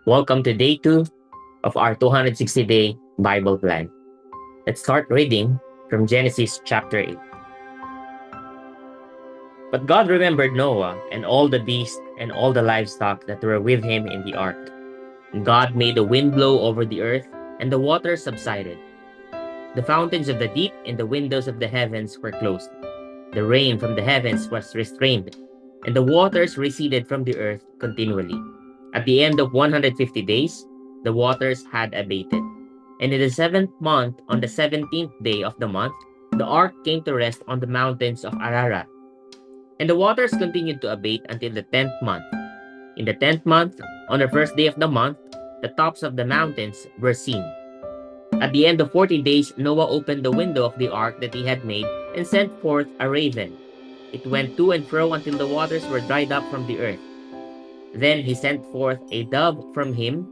Welcome to day 2 of our 260-day Bible plan. Let's start reading from Genesis chapter 8. But God remembered Noah and all the beasts and all the livestock that were with him in the ark. And God made the wind blow over the earth, and the waters subsided. The fountains of the deep and the windows of the heavens were closed. The rain from the heavens was restrained, and the waters receded from the earth continually. At the end of 150 days, the waters had abated. And in the 7th month, on the 17th day of the month, the ark came to rest on the mountains of Ararat. And the waters continued to abate until the 10th month. In the 10th month, on the first day of the month, the tops of the mountains were seen. At the end of 40 days, Noah opened the window of the ark that he had made and sent forth a raven. It went to and fro until the waters were dried up from the earth. Then he sent forth a dove from him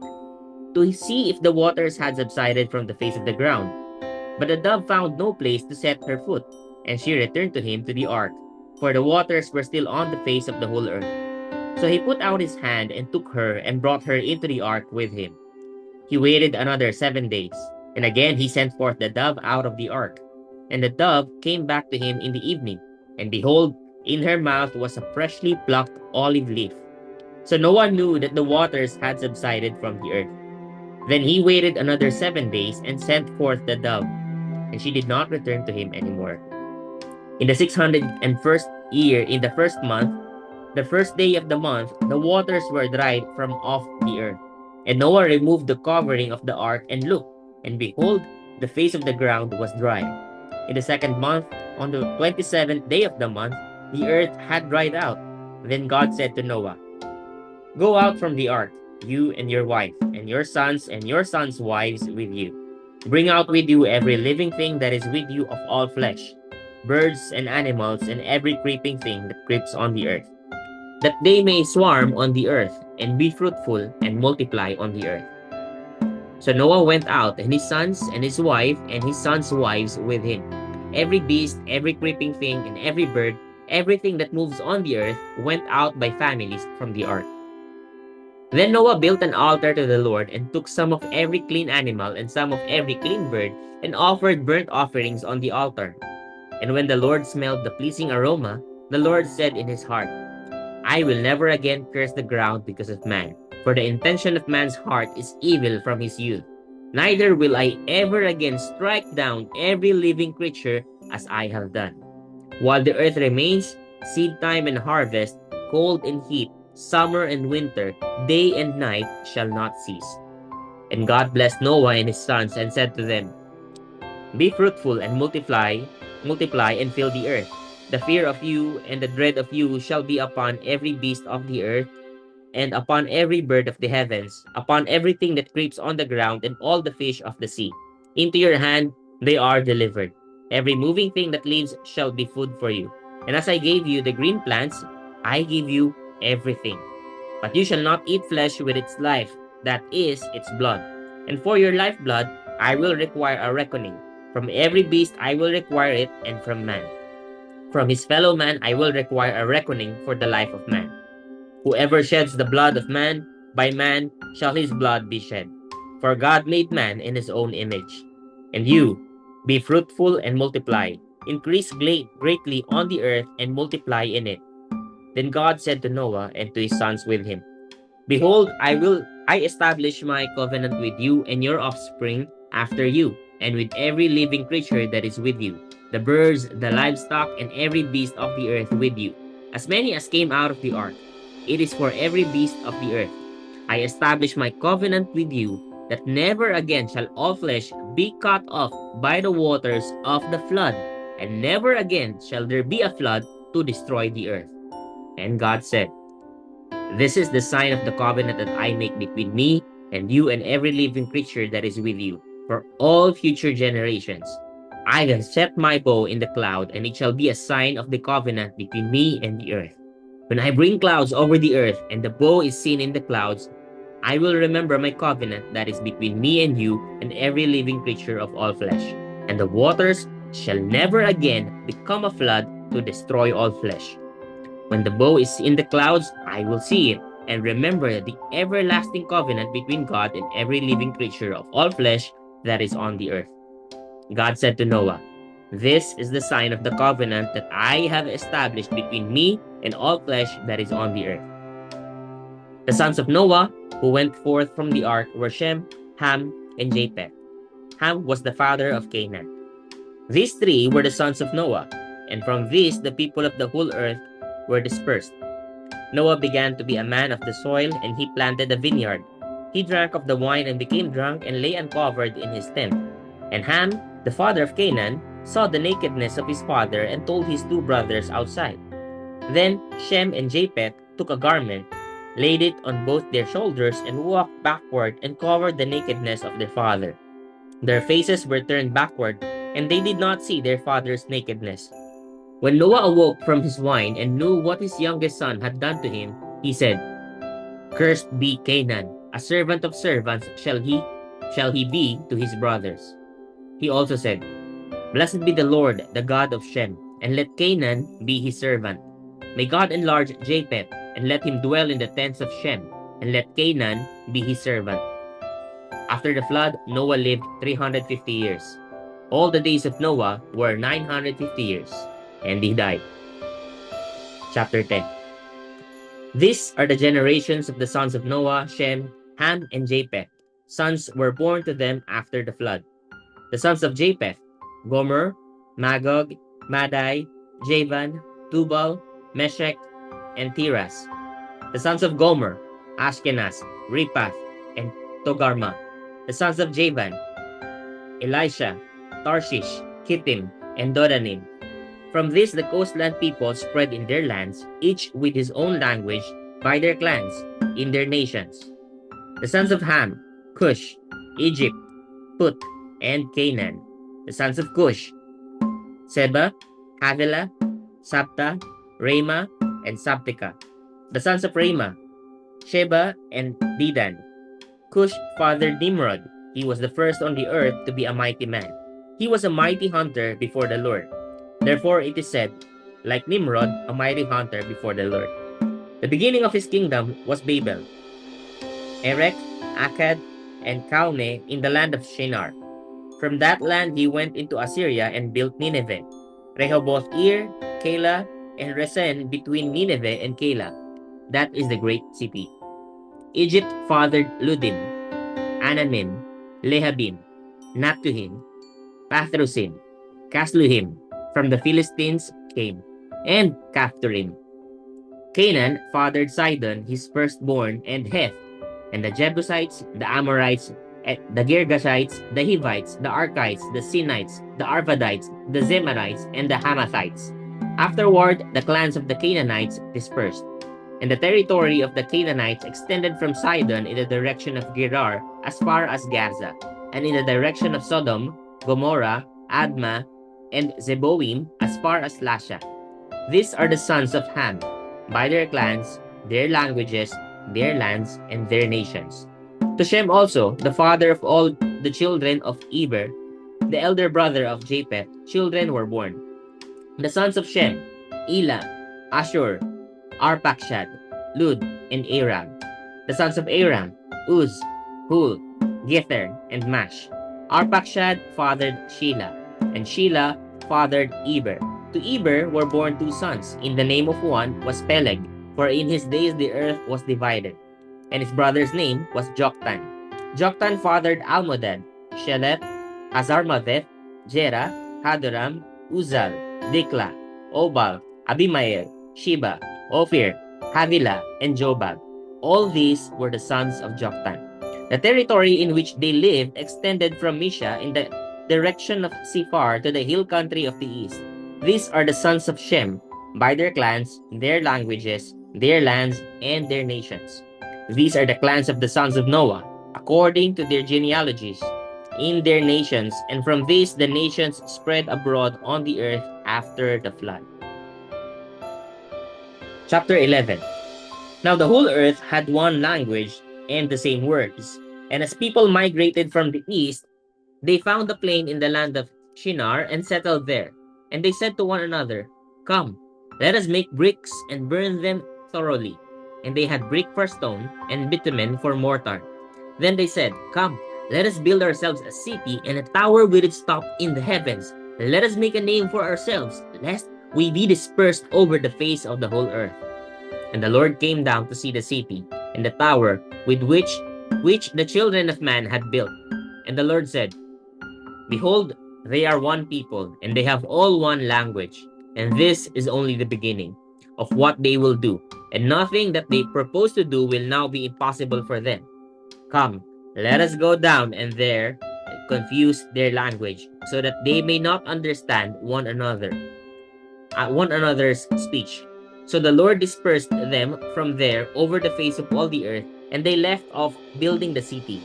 to see if the waters had subsided from the face of the ground. But the dove found no place to set her foot, and she returned to him to the ark, for the waters were still on the face of the whole earth. So he put out his hand and took her and brought her into the ark with him. He waited another 7 days, and again he sent forth the dove out of the ark. And the dove came back to him in the evening, and behold, in her mouth was a freshly plucked olive leaf. So Noah knew that the waters had subsided from the earth. Then he waited another 7 days and sent forth the dove, and she did not return to him anymore. In the 601st year, in the first month, the first day of the month, the waters were dried from off the earth. And Noah removed the covering of the ark and looked, and behold, the face of the ground was dry. In the 2nd month, on the 27th day of the month, the earth had dried out. Then God said to Noah, "Go out from the ark, you and your wife, and your sons and your sons' wives with you. Bring out with you every living thing that is with you of all flesh, birds and animals, and every creeping thing that creeps on the earth, that they may swarm on the earth, and be fruitful and multiply on the earth." So Noah went out, and his sons and his wife and his sons' wives with him. Every beast, every creeping thing, and every bird, everything that moves on the earth, went out by families from the ark. Then Noah built an altar to the Lord and took some of every clean animal and some of every clean bird and offered burnt offerings on the altar. And when the Lord smelled the pleasing aroma, the Lord said in his heart, "I will never again curse the ground because of man, for the intention of man's heart is evil from his youth. Neither will I ever again strike down every living creature as I have done. While the earth remains, seed time and harvest, cold and heat, summer and winter, day and night shall not cease." And God blessed Noah and his sons and said to them, "Be fruitful and multiply and fill the earth. The fear of you and the dread of you shall be upon every beast of the earth, and upon every bird of the heavens, upon everything that creeps on the ground, and all the fish of the sea. Into your hand they are delivered. Every moving thing that lives shall be food for you. And as I gave you the green plants, I give you everything. But you shall not eat flesh with its life, that is, its blood. And for your lifeblood I will require a reckoning. From every beast I will require it, and from man. From his fellow man I will require a reckoning for the life of man. Whoever sheds the blood of man, by man shall his blood be shed. For God made man in his own image. And you, be fruitful and multiply. Increase greatly on the earth and multiply in it." Then God said to Noah and to his sons with him, "Behold, I establish my covenant with you and your offspring after you, and with every living creature that is with you, the birds, the livestock, and every beast of the earth with you, as many as came out of the ark. It is for every beast of the earth. I establish my covenant with you, that never again shall all flesh be cut off by the waters of the flood, and never again shall there be a flood to destroy the earth." And God said, "This is the sign of the covenant that I make between me and you and every living creature that is with you, for all future generations. I will set my bow in the cloud, and it shall be a sign of the covenant between me and the earth. When I bring clouds over the earth, and the bow is seen in the clouds, I will remember my covenant that is between me and you and every living creature of all flesh. And the waters shall never again become a flood to destroy all flesh. When the bow is in the clouds, I will see it, and remember the everlasting covenant between God and every living creature of all flesh that is on the earth. God said to Noah, "This is the sign of the covenant that I have established between me and all flesh that is on the earth." The sons of Noah who went forth from the ark were Shem, Ham, and Japheth. Ham was the father of Canaan. These three were the sons of Noah, and from these the people of the whole earth were dispersed. Noah began to be a man of the soil, and he planted a vineyard. He drank of the wine and became drunk and lay uncovered in his tent. And Ham, the father of Canaan, saw the nakedness of his father and told his two brothers outside. Then Shem and Japheth took a garment, laid it on both their shoulders, and walked backward and covered the nakedness of their father. Their faces were turned backward, and they did not see their father's nakedness. When Noah awoke from his wine and knew what his youngest son had done to him, he said, "Cursed be Canaan, a servant of servants shall he be to his brothers." He also said, "Blessed be the Lord, the God of Shem, and let Canaan be his servant. May God enlarge Japheth, and let him dwell in the tents of Shem, and let Canaan be his servant." After the flood, Noah lived 350 years. All the days of Noah were 950 years, and he died. Chapter 10. These are the generations of the sons of Noah, Shem, Ham, and Japheth. Sons were born to them after the flood. The sons of Japheth: Gomer, Magog, Madai, Javan, Tubal, Meshech, and Tiras. The sons of Gomer: Ashkenaz, Rephath, and Togarmah. The sons of Javan: Elisha, Tarshish, Kittim, and Dodanim. From this the coastland people spread in their lands, each with his own language, by their clans, in their nations. The sons of Ham: Cush, Egypt, Put, and Canaan. The sons of Cush: Seba, Havilah, Sabta, Rama, and Sabtika. The sons of Rama: Sheba and Dedan. Cush fathered Nimrod. He was the first on the earth to be a mighty man. He was a mighty hunter before the Lord. Therefore it is said, like Nimrod, a mighty hunter before the Lord. The beginning of his kingdom was Babel, Erech, Akkad, and Calneh in the land of Shinar. From that land he went into Assyria and built Nineveh, Rehoboth-ir, Calah, and Resen between Nineveh and Calah. That is the great city. Egypt fathered Ludim, Anamim, Lehabim, Naptuhim, Pathrusim, Casluhim. From the Philistines came, and Caphtorim. Canaan fathered Sidon, his firstborn, and Heth, and the Jebusites, the Amorites, the Girgashites, the Hivites, the Arkites, the Sinites, the Arvadites, the Zemarites, and the Hamathites. Afterward, the clans of the Canaanites dispersed, and the territory of the Canaanites extended from Sidon in the direction of Gerar as far as Gaza, and in the direction of Sodom, Gomorrah, Admah, and Zeboim as far as Lasha. These are the sons of Ham, by their clans, their languages, their lands, and their nations. To Shem also, the father of all the children of Eber, the elder brother of Japheth, children were born. The sons of Shem: Elam, Ashur, Arpachshad, Lud, and Aram. The sons of Aram: Uz, Hul, Gether, and Mash. Arpachshad fathered Shelah, and Shelah fathered Eber. To Eber were born two sons. In the name of one was Peleg, for in his days the earth was divided. And his brother's name was Joktan. Joktan fathered Almodad, Shelet, Azarmaveth, Jera, Hadoram, Uzal, Dikla, Obal, Abimael, Sheba, Ophir, Havilah, and Jobab. All these were the sons of Joktan. The territory in which they lived extended from Misha in the direction of Sephar to the hill country of the east. These are the sons of Shem, by their clans, their languages, their lands, and their nations. These are the clans of the sons of Noah, according to their genealogies, in their nations, and from these the nations spread abroad on the earth after the flood. Chapter 11. Now the whole earth had one language and the same words. And as people migrated from the east, they found a plain in the land of Shinar and settled there. And they said to one another, "Come, let us make bricks and burn them thoroughly." and they had brick for stone and bitumen for mortar. Then they said, "Come, let us build ourselves a city and a tower with its top in the heavens. Let us make a name for ourselves, lest we be dispersed over the face of the whole earth." And the Lord came down to see the city and the tower with which the children of man had built. And the Lord said, "Behold, they are one people, and they have all one language. And this is only the beginning of what they will do, and nothing that they propose to do will now be impossible for them. Come, let us go down and there confuse their language, so that they may not understand one another's speech." So the Lord dispersed them from there over the face of all the earth, and they left off building the city.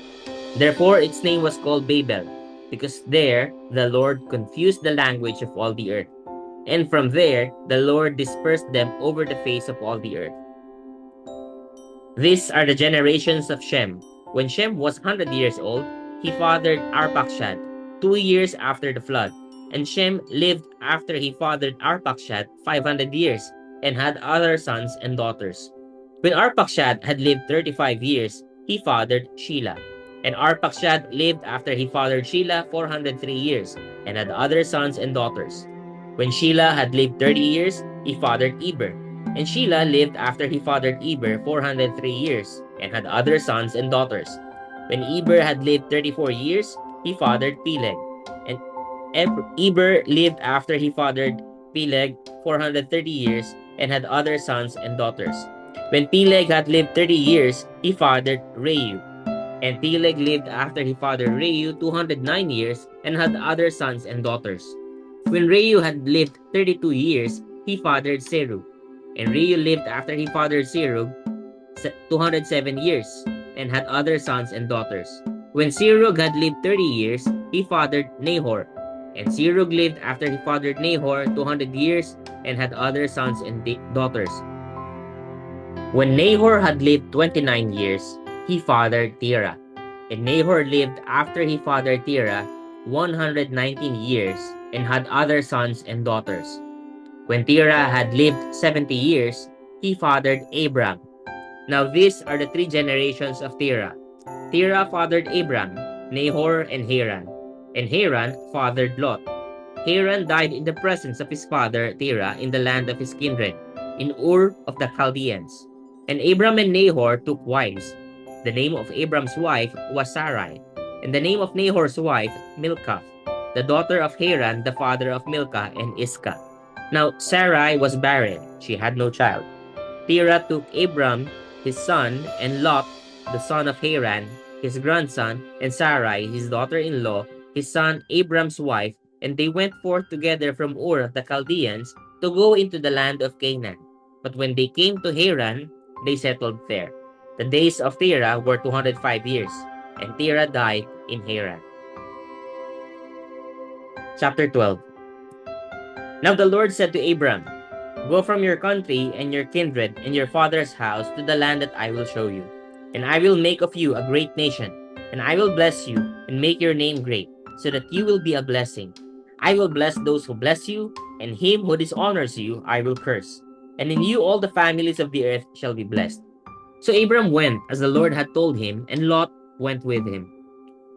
Therefore its name was called Babel, because there the Lord confused the language of all the earth. And from there the Lord dispersed them over the face of all the earth. These are the generations of Shem. When Shem was 100 years old, he fathered Arpachshad, 2 years after the flood. And Shem lived after he fathered Arpachshad 500 years, and had other sons and daughters. When Arpachshad had lived 35 years, he fathered Shelah. And Arpachshad lived after he fathered Shelah 403 years, and had other sons and daughters. When Shelah had lived 30 years, he fathered Eber. And Shelah lived after he fathered Eber 403 years, and had other sons and daughters. When Eber had lived 34 years, he fathered Peleg. And Eber lived after he fathered Peleg 430 years, and had other sons and daughters. When Peleg had lived 30 years, he fathered Reu. And Peleg lived after he fathered Reu 209 years, and had other sons and daughters. When Reu had lived 32 years, he fathered Serug. And Reu lived after he fathered Serug 207 years, and had other sons and daughters. When Serug had lived 30 years, he fathered Nahor. And Serug lived after he fathered Nahor 200 years, and had other sons and daughters. When Nahor had lived 29 years, he fathered Terah. And Nahor lived after he fathered Terah 119 years, and had other sons and daughters. When Terah had lived 70 years, he fathered Abram. Now these are the three generations of Terah. Terah fathered Abram, Nahor, and Haran. And Haran fathered Lot. Haran died in the presence of his father Terah in the land of his kindred, in Ur of the Chaldeans. And Abram and Nahor took wives. The name of Abram's wife was Sarai, and the name of Nahor's wife Milcah, the daughter of Haran, the father of Milcah and Iscah. Now Sarai was barren, she had no child. Terah took Abram, his son, and Lot, the son of Haran, his grandson, and Sarai, his daughter-in-law, his son Abram's wife, and they went forth together from Ur of the Chaldeans to go into the land of Canaan. But when they came to Haran, they settled there. The days of Terah were 205 years, and Terah died in Haran. Chapter 12. Now the Lord said to Abram, "Go from your country and your kindred and your father's house to the land that I will show you. And I will make of you a great nation, and I will bless you and make your name great, so that you will be a blessing. I will bless those who bless you, and him who dishonors you I will curse. And in you all the families of the earth shall be blessed." So Abram went as the Lord had told him, and Lot went with him.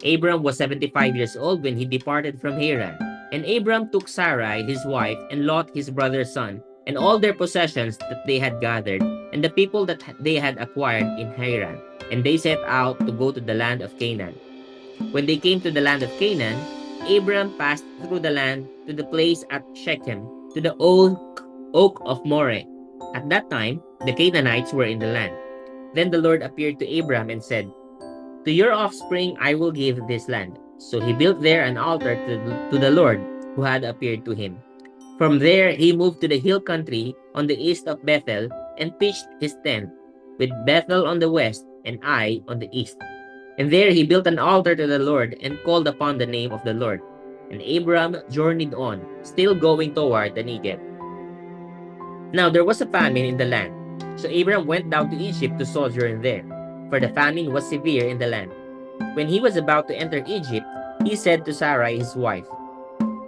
Abram was 75 years old when he departed from Haran. And Abram took Sarai his wife, and Lot his brother's son, and all their possessions that they had gathered, and the people that they had acquired in Haran. And they set out to go to the land of Canaan. When they came to the land of Canaan, Abram passed through the land to the place at Shechem, to the oak of Moreh. At that time, the Canaanites were in the land. Then the Lord appeared to Abram and said, "To your offspring I will give this land." So he built there an altar to the Lord who had appeared to him. From there he moved to the hill country on the east of Bethel and pitched his tent, with Bethel on the west and Ai on the east. And there he built an altar to the Lord and called upon the name of the Lord. And Abram journeyed on, still going toward the Negev. Now there was a famine in the land. So Abram went down to Egypt to sojourn there, for the famine was severe in the land. When he was about to enter Egypt, he said to Sarai his wife,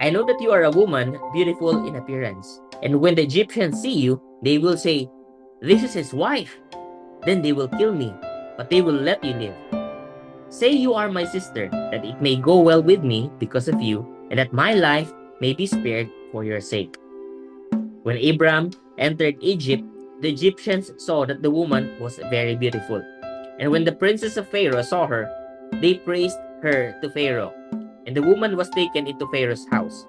"I know that you are a woman beautiful in appearance, and when the Egyptians see you, they will say, 'This is his wife.' then they will kill me, but they will let you live. Say you are my sister, that it may go well with me because of you, and that my life may be spared for your sake." When Abram entered Egypt, the Egyptians saw that the woman was very beautiful. And when the princes of Pharaoh saw her, they praised her to Pharaoh. And the woman was taken into Pharaoh's house.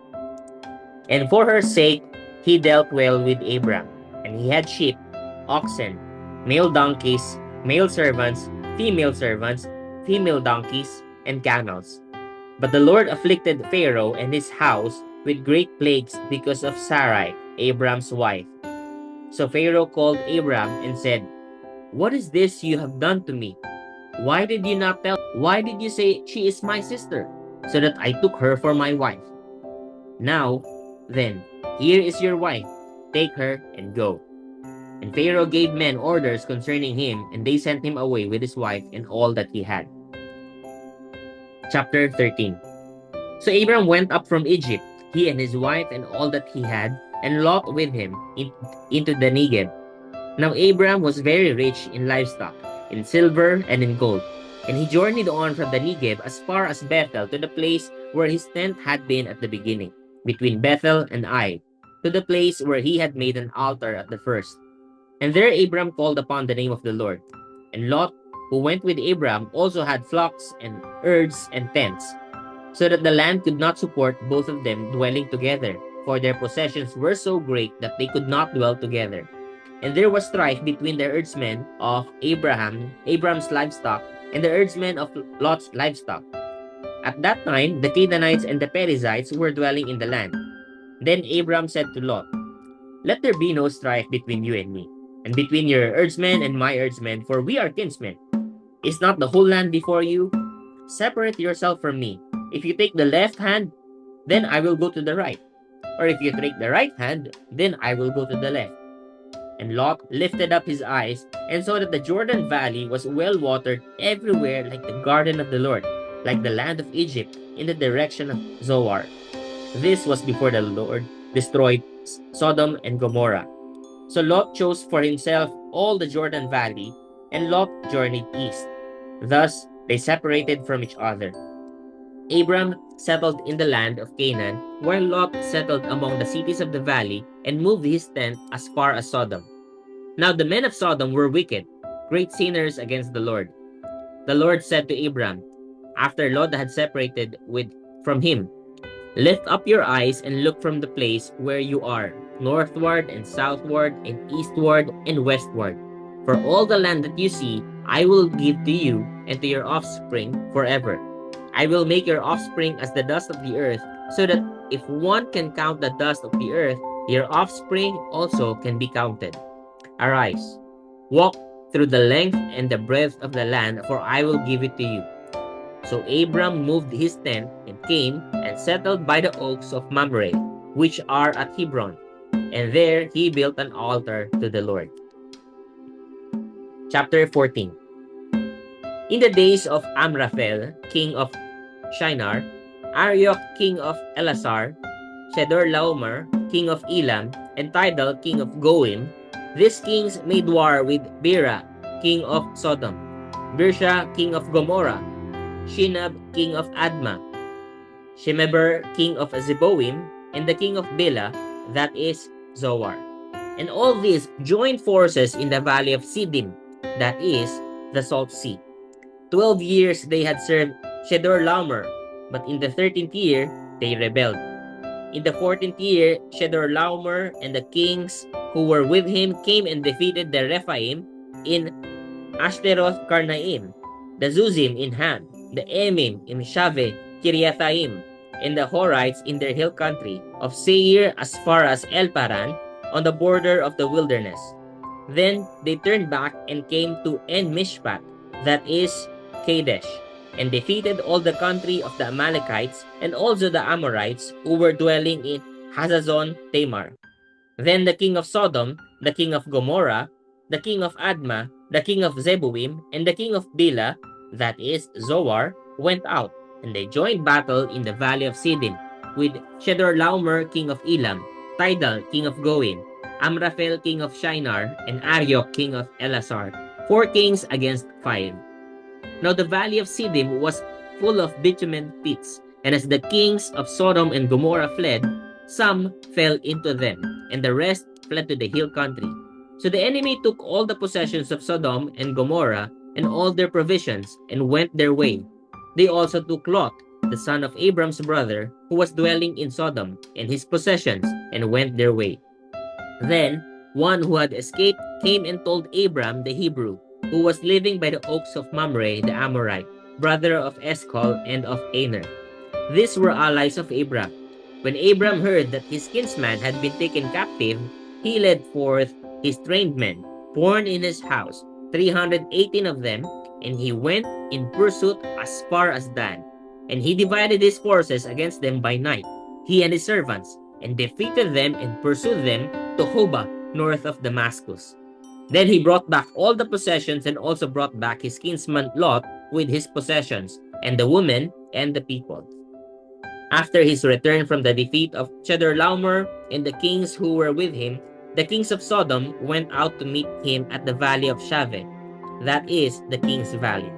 And for her sake, he dealt well with Abram. And he had sheep, oxen, male donkeys, male servants, female donkeys, and camels. But the Lord afflicted Pharaoh and his house with great plagues because of Sarai, Abram's wife. So Pharaoh called Abram and said, "What is this you have done to me? Why did you not tell? Why did you say she is my sister, so that I took her for my wife? Now, then, here is your wife. Take her and go." And Pharaoh gave men orders concerning him, and they sent him away with his wife and all that he had. Chapter 13. So Abram went up from Egypt, he and his wife and all that he had, and Lot with him into the Negev. Now Abram was very rich in livestock, in silver and in gold. And he journeyed on from the Negev as far as Bethel, to the place where his tent had been at the beginning, between Bethel and Ai, to the place where he had made an altar at the first. And there Abram called upon the name of the Lord. And Lot, who went with Abram, also had flocks and herds and tents, so that the land could not support both of them dwelling together, for their possessions were so great that they could not dwell together. And there was strife between the herdsmen of Abram's livestock, and the herdsmen of Lot's livestock. At that time, the Canaanites and the Perizzites were dwelling in the land. Then Abram said to Lot, "Let there be no strife between you and me, and between your herdsmen and my herdsmen, for we are kinsmen. Is not the whole land before you? Separate yourself from me. If you take the left hand, then I will go to the right. Or if you take the right hand, then I will go to the left." And Lot lifted up his eyes and saw that the Jordan Valley was well watered everywhere, like the garden of the Lord, like the land of Egypt, in the direction of Zoar. This was before the Lord destroyed Sodom and Gomorrah. So Lot chose for himself all the Jordan Valley, and Lot journeyed east. Thus they separated from each other. Abram settled in the land of Canaan, while Lot settled among the cities of the valley and moved his tent as far as Sodom. Now the men of Sodom were wicked, great sinners against the Lord. The Lord said to Abram, after Lot had separated from him, "Lift up your eyes and look from the place where you are, northward and southward and eastward and westward. For all the land that you see, I will give to you and to your offspring forever. I will make your offspring as the dust of the earth, so that if one can count the dust of the earth, your offspring also can be counted. Arise, walk through the length and the breadth of the land, for I will give it to you." So Abram moved his tent and came and settled by the oaks of Mamre, which are at Hebron, and there he built an altar to the Lord. Chapter 14. In the days of Amraphel, king of Shinar, Arioch, king of Elasar, Chedorlaomer, king of Elam, and Tidal, king of Goim, these kings made war with Bera, king of Sodom, Birsha, king of Gomorrah, Shinab, king of Admah, Shemeber, king of Zeboim, and the king of Bela, that is Zoar. And all these joined forces in the valley of Siddim, that is the Salt Sea. 12 years they had served Chedorlaomer, but in the 13th year they rebelled. In the 14th year, Chedorlaomer and the kings who were with him came and defeated the Rephaim in Ashteroth Karnaim, the Zuzim in Han, the Emim in Shaveh Kiriathaim, and the Horites in their hill country of Seir as far as El Paran, on the border of the wilderness. Then they turned back and came to En Mishpat, that is Kadesh, and defeated all the country of the Amalekites and also the Amorites who were dwelling in Hazazon Tamar. Then the king of Sodom, the king of Gomorrah, the king of Admah, the king of Zeboim, and the king of Bela, that is Zoar, went out, and they joined battle in the valley of Siddim with Chedorlaomer, king of Elam, Tidal, king of Goim, Amraphel, king of Shinar, and Arioch, king of Elasar. 4 kings against 5. Now the valley of Siddim was full of bitumen pits, and as the kings of Sodom and Gomorrah fled, some fell into them, and the rest fled to the hill country. So the enemy took all the possessions of Sodom and Gomorrah and all their provisions, and went their way. They also took Lot, the son of Abram's brother, who was dwelling in Sodom, and his possessions, and went their way. Then one who had escaped came and told Abram the Hebrew, who was living by the oaks of Mamre the Amorite, brother of Eshcol and of Aner. These were allies of Abram. When Abram heard that his kinsman had been taken captive, he led forth his trained men, born in his house, 318 of them, and he went in pursuit as far as Dan. And he divided his forces against them by night, he and his servants, and defeated them and pursued them to Hobah, north of Damascus. Then he brought back all the possessions and also brought back his kinsman Lot with his possessions, and the women and the people. After his return from the defeat of Chedorlaomer and the kings who were with him, the kings of Sodom went out to meet him at the valley of Shaveh, that is, the king's valley.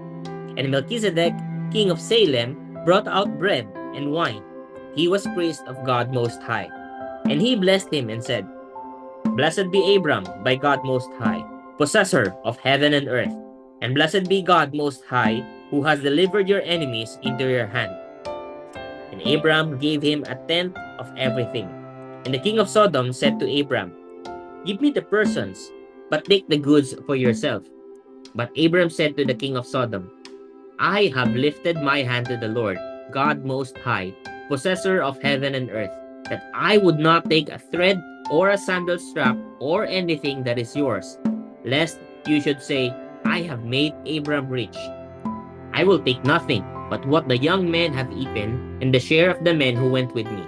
And Melchizedek, king of Salem, brought out bread and wine. He was priest of God Most High. And he blessed him and said, Blessed be Abram by God Most High, possessor of heaven and earth. And blessed be God Most High, who has delivered your enemies into your hand. And Abram gave him a tenth of everything. And the king of Sodom said to Abram, Give me the persons, but take the goods for yourself. But Abram said to the king of Sodom, I have lifted my hand to the Lord, God Most High, possessor of heaven and earth, that I would not take a thread or a sandal strap or anything that is yours, lest you should say, I have made Abram rich. I will take nothing but what the young men have eaten, and the share of the men who went with me.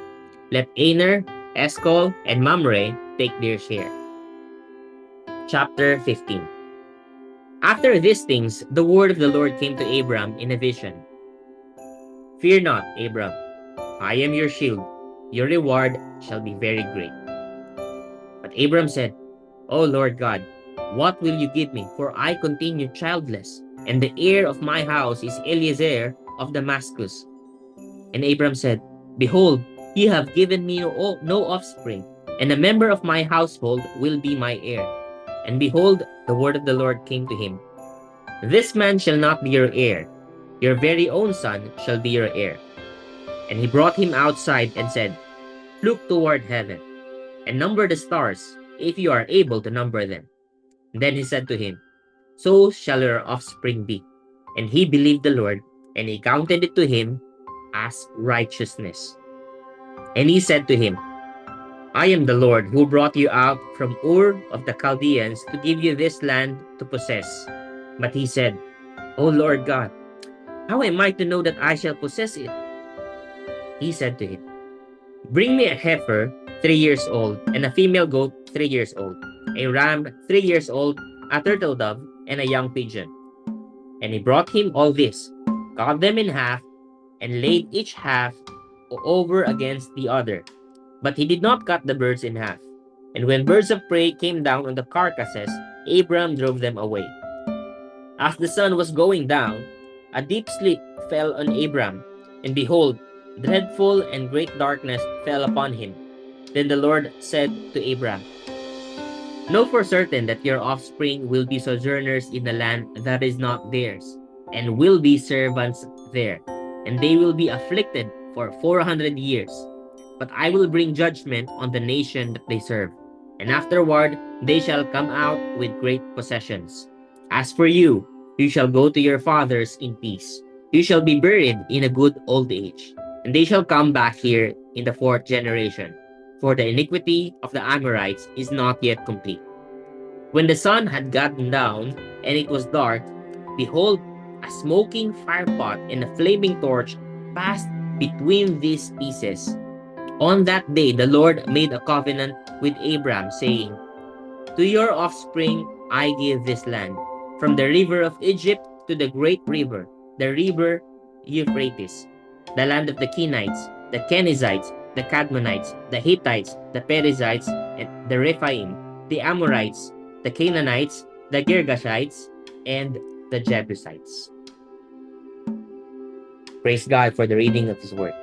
Let Aner, Eshcol, and Mamre take their share. Chapter 15. After these things, the word of the Lord came to Abram in a vision. Fear not, Abram. I am your shield. Your reward shall be very great. But Abram said, O Lord God, what will you give me? For I continue childless, and the heir of my house is Eliezer of Damascus. And Abram said, Behold, you have given me no offspring, and a member of my household will be my heir. And behold, the word of the Lord came to him. This man shall not be your heir. Your very own son shall be your heir. And he brought him outside and said, Look toward heaven, and number the stars, if you are able to number them. And then he said to him, So shall your offspring be. And he believed the Lord, and he counted it to him as righteousness. And he said to him, I am the Lord who brought you out from Ur of the Chaldeans to give you this land to possess. But he said, O Lord God, how am I to know that I shall possess it? He said to him, Bring me a heifer 3 years old, and a female goat 3 years old, a ram 3 years old, a turtle dove, and a young pigeon. And he brought him all this, cut them in half, and laid each half over against the other. But he did not cut the birds in half. And when birds of prey came down on the carcasses, Abram drove them away. As the sun was going down, a deep sleep fell on Abram, and behold, dreadful and great darkness fell upon him. Then the Lord said to Abram, Know for certain that your offspring will be sojourners in the land that is not theirs, and will be servants there, and they will be afflicted for 400 years. But I will bring judgment on the nation that they serve, and afterward they shall come out with great possessions. As for you, you shall go to your fathers in peace. You shall be buried in a good old age, and they shall come back here in the 4th generation, for the iniquity of the Amorites is not yet complete. When the sun had gotten down, and it was dark, behold, a smoking firepot and a flaming torch passed between these pieces. On that day the Lord made a covenant with Abram, saying, To your offspring I give this land, from the river of Egypt to the great river, the river Euphrates, the land of the Kenites, the Kenizzites, the Cadmonites, the Hittites, the Perizzites, and the Rephaim, the Amorites, the Canaanites, the Girgashites, and the Jebusites. Praise God for the reading of His Word.